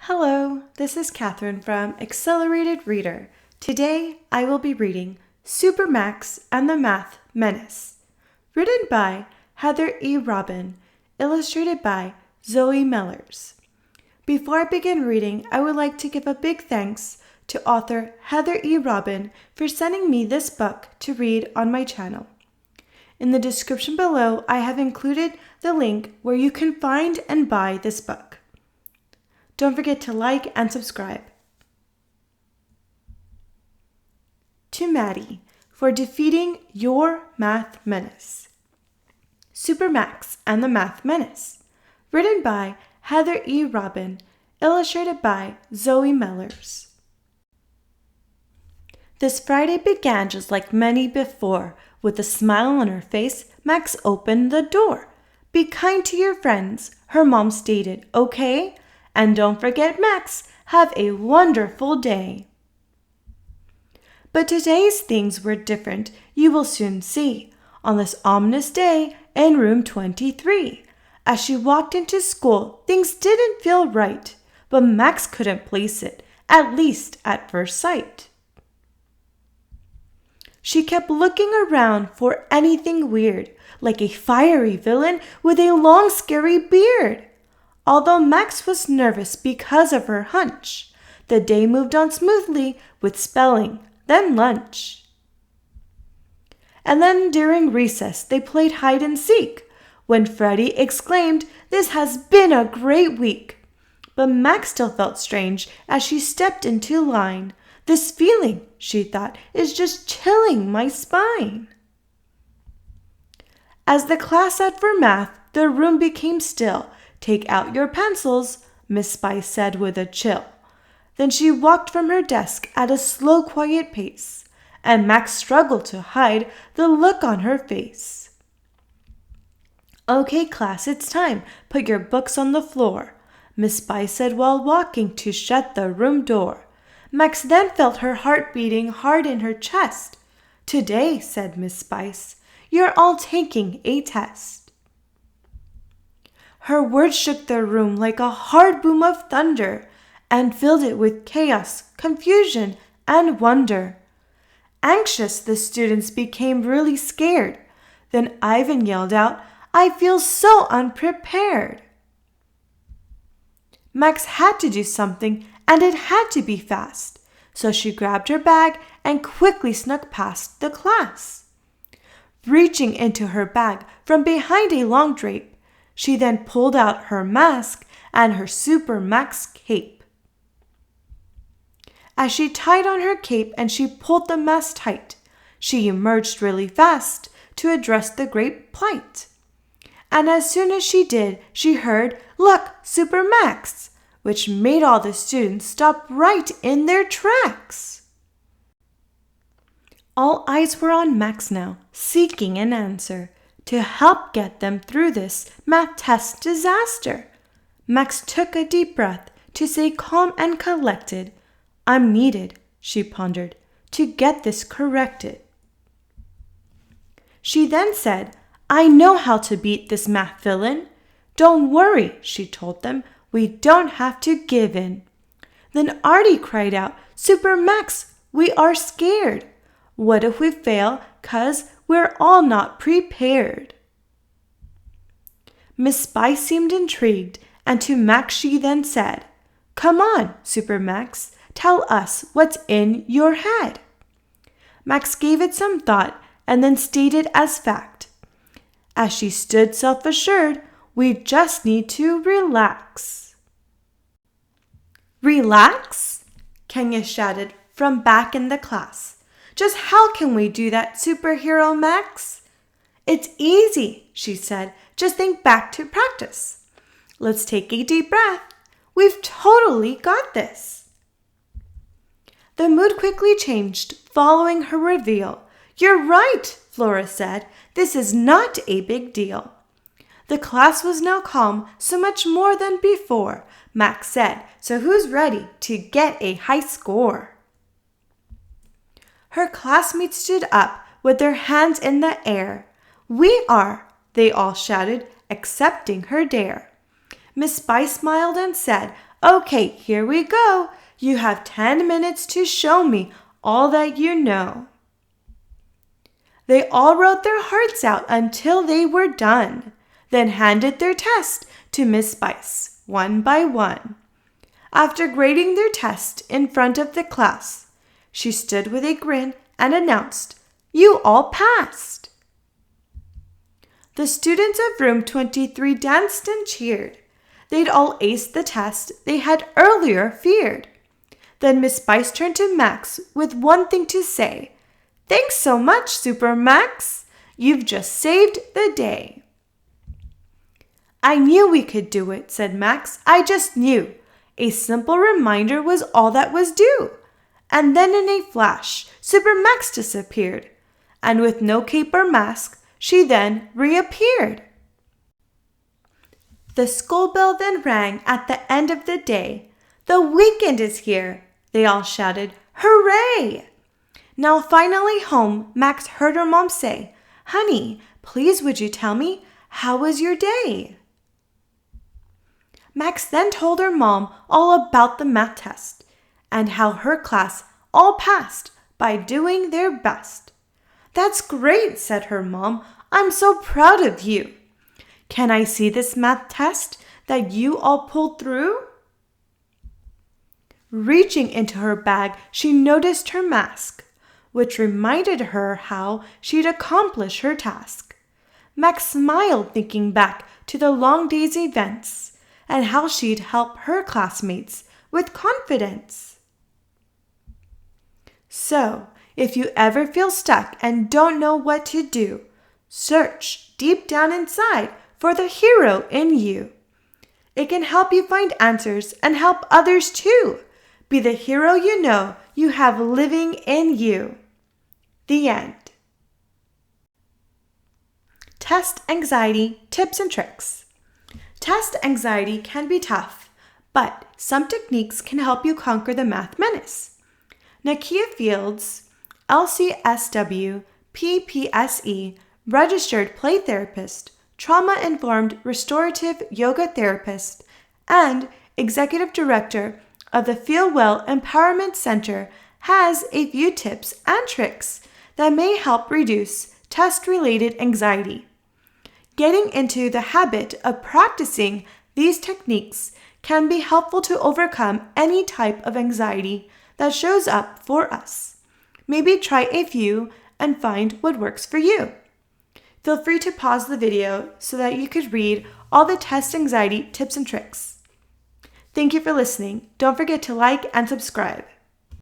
Hello, this is Catherine from Accelerated Reader. Today I will be reading Super Max and the Math Menace, written by Heather Robyn, illustrated by Zoe Mellors. Before I begin reading, I would like to give a big thanks to author Heather Robyn for sending me this book to read on my channel. In the description below, I have included the link where you can find and buy this book. Don't forget to like and subscribe. To Maddie for defeating your math menace. Super Max and the Math Menace, written by Heather Robyn, illustrated by Zoe Mellors. This Friday began just like many before. With a smile on her face, Max opened the door. Be kind to your friends, her mom stated, okay? And don't forget Max, have a wonderful day. But today's things were different, you will soon see, on this ominous day in room 23. As she walked into school, things didn't feel right, but Max couldn't place it, at least at first sight. She kept looking around for anything weird, like a fiery villain with a long scary beard. Although Max was nervous because of her hunch, the day moved on smoothly with spelling, then lunch. And then during recess, they played hide and seek, when Freddie exclaimed, "This has been a great week." But Max still felt strange as she stepped into line. This feeling, she thought, is just chilling my spine. As the class sat for math, the room became still. Take out your pencils, Miss Spice said with a chill. Then she walked from her desk at a slow, quiet pace, and Max struggled to hide the look on her face. Okay, class, it's time. Put your books on the floor, Miss Spice said while walking to shut the room door. Max then felt her heart beating hard in her chest. Today, said Miss Spice, you're all taking a test. Her words shook the room like a hard boom of thunder and filled it with chaos, confusion, and wonder. Anxious, the students became really scared. Then Ivan yelled out, I feel so unprepared. Max had to do something, and it had to be fast. So she grabbed her bag and quickly snuck past the class. Reaching into her bag from behind a long drape, she then pulled out her mask and her Super Max cape. As she tied on her cape and she pulled the mask tight, she emerged really fast to address the great plight. And as soon as she did, she heard, "Look, Super Max!" which made all the students stop right in their tracks. All eyes were on Max now, seeking an answer to help get them through this math test disaster. Max took a deep breath to say calm and collected, I'm needed, she pondered, to get this corrected. She then said, I know how to beat this math villain. Don't worry, she told them, we don't have to give in. Then Artie cried out, Super Max, we are scared. What if we fail 'cause we're all not prepared? Miss Spice seemed intrigued, and to Max she then said, Come on, Super Max, tell us what's in your head. Max gave it some thought and then stated as fact. As she stood self-assured, we just need to relax. Relax? Kenya shouted from back in the class. Just how can we do that, superhero Max? It's easy, she said. Just think back to practice. Let's take a deep breath. We've totally got this. The mood quickly changed following her reveal. You're right, Flora said. This is not a big deal. The class was now calm, so much more than before. Max said, so who's ready to get a high score? Her classmates stood up with their hands in the air. We are, they all shouted, accepting her dare. Miss Spice smiled and said, Okay, here we go. You have 10 minutes to show me all that you know. They all wrote their hearts out until they were done, then handed their test to Miss Spice, one by one. After grading their test in front of the class, she stood with a grin and announced, "You all passed." The students of room 23 danced and cheered. They'd all aced the test they had earlier feared. Then Miss Spice turned to Max with one thing to say. "Thanks so much, Super Max. You've just saved the day." "I knew we could do it," said Max. "I just knew. A simple reminder was all that was due." And then in a flash, Super Max disappeared. And with no cape or mask, she then reappeared. The school bell then rang at the end of the day. "The weekend is here," they all shouted. "Hooray!" Now finally home, Max heard her mom say, "Honey, please would you tell me, how was your day?" Max then told her mom all about the math test and how her class all passed by doing their best. "That's great," said her mom. "I'm so proud of you. Can I see this math test that you all pulled through?" Reaching into her bag, she noticed her mask, which reminded her how she'd accomplish her task. Max smiled thinking back to the long day's events and how she'd help her classmates with confidence. So, if you ever feel stuck and don't know what to do, search deep down inside for the hero in you. It can help you find answers and help others too. Be the hero you know you have living in you. The end. Test anxiety tips and tricks. Test anxiety can be tough, but some techniques can help you conquer the math menace. Nakia Fields, LCSW, PPSE, registered play therapist, trauma-informed restorative yoga therapist, and executive director of the Feel Well Empowerment Center, has a few tips and tricks that may help reduce test-related anxiety. Getting into the habit of practicing these techniques can be helpful to overcome any type of anxiety that shows up for us. Maybe try a few and find what works for you. Feel free to pause the video so that you could read all the test anxiety tips and tricks. Thank you for listening. Don't forget to like and subscribe.